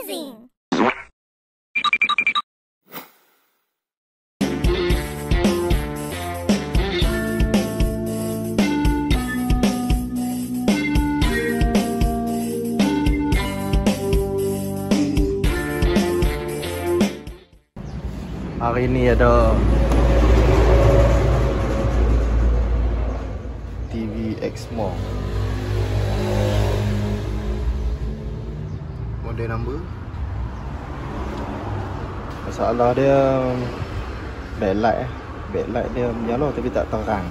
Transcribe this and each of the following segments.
amazing! Hari ni ada TV Exmo model number. Masalah dia backlight dia menyala tapi tak terang.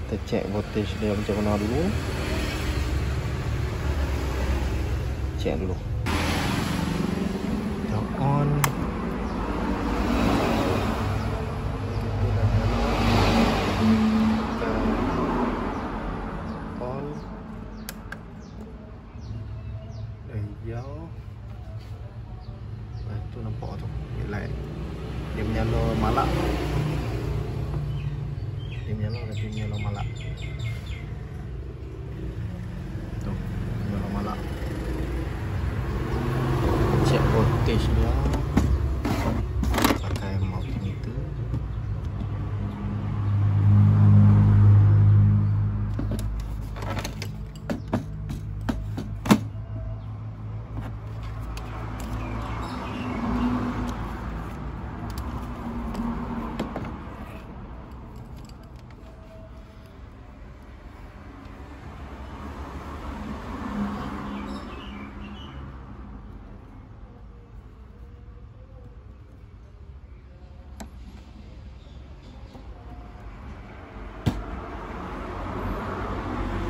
Kita check voltage dia macam mana dulu. Check dulu. Dah on. Hijau. Tu nampak tu backlight. Dia menyala malap. Dia menyala tapi menyala malap. Tu menyala malap. Check voltage dia pakai multimeter.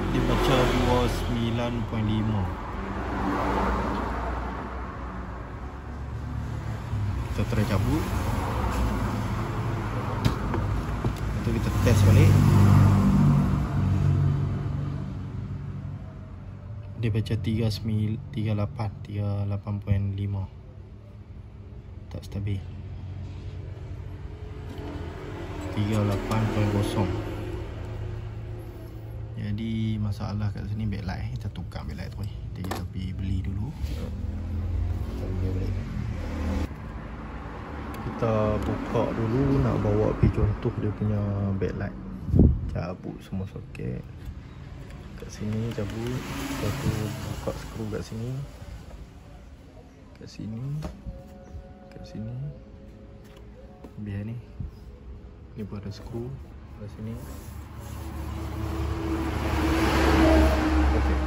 Dia baca 29.5. Kita try cabut. Lepas tu kita test balik. Dia baca 38.5. Tak stabil. 38.0. Jadi masalah kat sini backlight. Kita tukar backlight tu. Nanti kita pergi beli dulu. Kita buka dulu, nak bawa pergi contoh dia punya backlight. Cabut semua soket. Kat sini cabut. Lepas tu buka skru kat sini. Kat sini. Kat sini. Biar ni. Ni pun ada skru kat sini. Okay.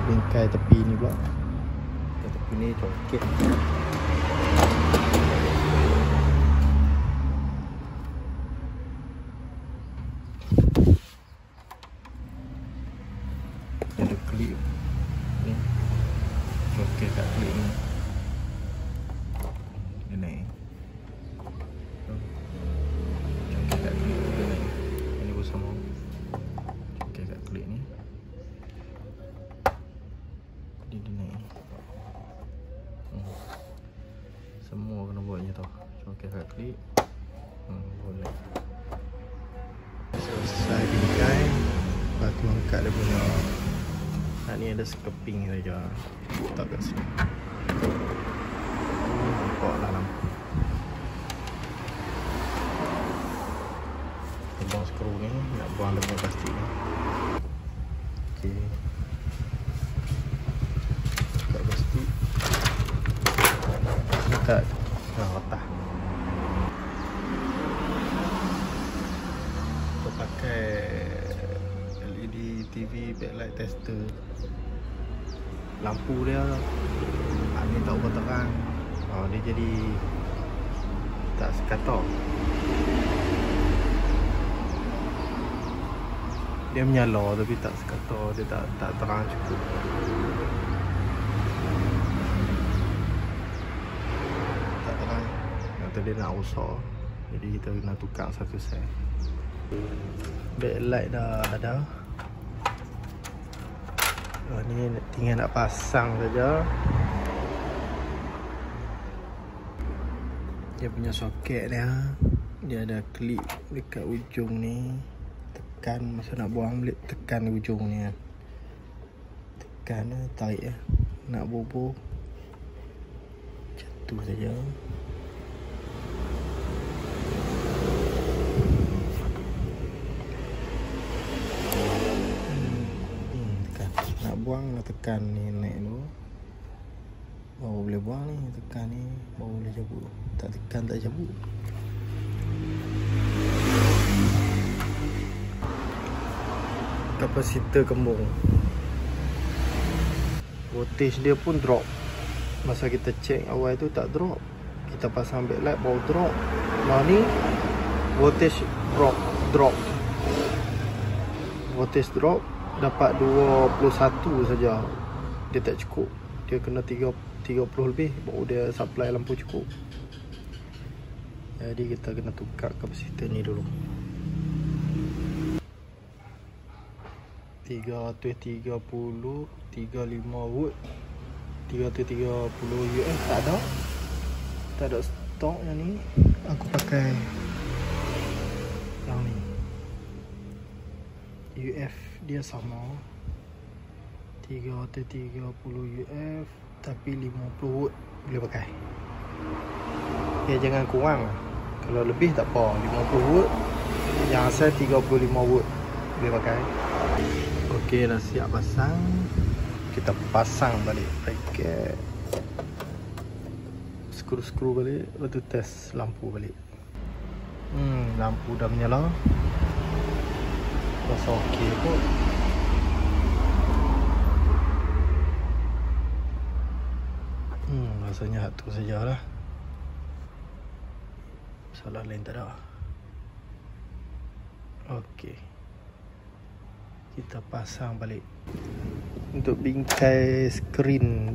Bingkai tepi ni pula. Tepi ni congkit. Ada klip. ni. Okey kat klik ni. Dia naik. Okey kat klik dia naik. Ini pun sama. Okey kat klik ni. Dia naik. Semua kena buat je tau. Okey kat klik. Boleh. Selesai bingkai. Lepas tu angkat dia punya. Ni ada skeping saja. Letak kat sini. Nampak lah lampu. Tembang skru ni nak buang dia punya plastik ni. Okey. Buka plastik. Letak patah. Kita pakai LED TV backlight tester. Lampu dia ni tak ubah terang. Dia jadi tak sekata. Dia menyala tapi tak sekata. Dia tak terang cukup. Tak terang. Kata dia nak rosak. Jadi kita kena tukar satu set. Backlight dah ada. Ni tinggal nak pasang saja. Dia punya soket dia ada klip dekat ujung ni. Tekan masa nak buang boleh tekan ujung ni. Tekan tarik nak bubuh. Macam tu saja. Buang nak tekan ni naik dulu. Baru boleh buang ni, tekan ni baru boleh cabut. Tak tekan tak cabut. Kapasitor kembung. Voltage dia pun drop. Masa kita check awal tu tak drop. Kita pasang backlight baru drop. Nah ni voltage drop. Voltage drop. Dapat 21 saja. Dia tak cukup. Dia kena 30 lebih baru dia supply lampu cukup. Jadi kita kena tukar kapasitor ni dulu. 330 35 volt 330 US tak ada stok yang ni. Aku pakai yang ni. UF dia sama 330 UF tapi 50 watt boleh pakai. Jangan kurang. Kalau lebih tak apa, 50 watt. Yang asal 35 watt boleh pakai. Okey, dah siap pasang. Kita pasang balik bracket. Skru balik, lepas tu test lampu balik. Lampu dah menyala. Rasa okey kot. Rasanya satu sajalah. Masalah lain tak ada. Okey. Kita pasang balik. Untuk bingkai skrin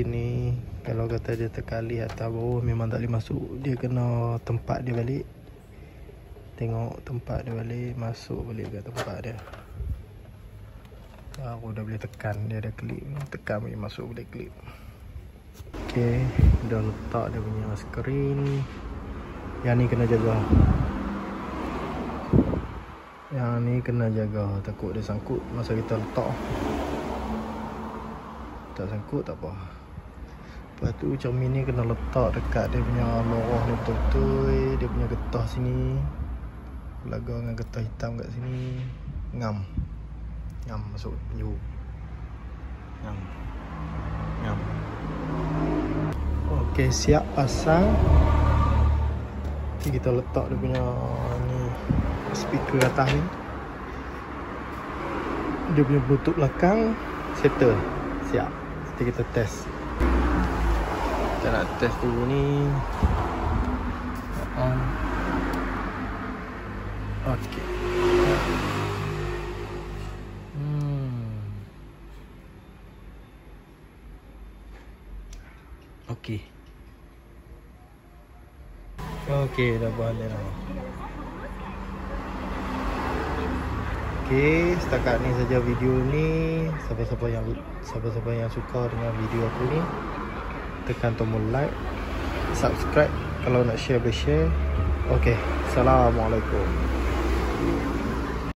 ni, kalau kata dia terkali atas bawah memang tak boleh masuk. Dia kena tempat dia balik. Tengok tempat dia balik, masuk balik ke tempat dia. Aku dah boleh tekan, dia ada klip. Tekan boleh masuk boleh klip. Okey, dah letak dia punya skrin. Yang ni kena jaga. Yang ni kena jaga, takut dia sangkut masa kita letak. Tak sangkut tak apa. Lepas tu cermin ni kena letak dekat dia punya lorong ni betul-betul. Dia punya getah sini belaga dengan getah hitam kat sini. Ngam masuk penjuru. Ngam. Okey, siap pasang. Nanti kita letak dia punya ni speaker atas ni. Dia punya bluetooth belakang settle. Siap. Nanti kita test. Kita nak test dulu ni. On. Okey. Okey. Okey, dah buat dah. Okey, setakat ni saja video ni. Siapa-siapa yang suka dengan video aku ni, tekan tombol like, subscribe. Kalau nak share boleh share. Okey, assalamualaikum.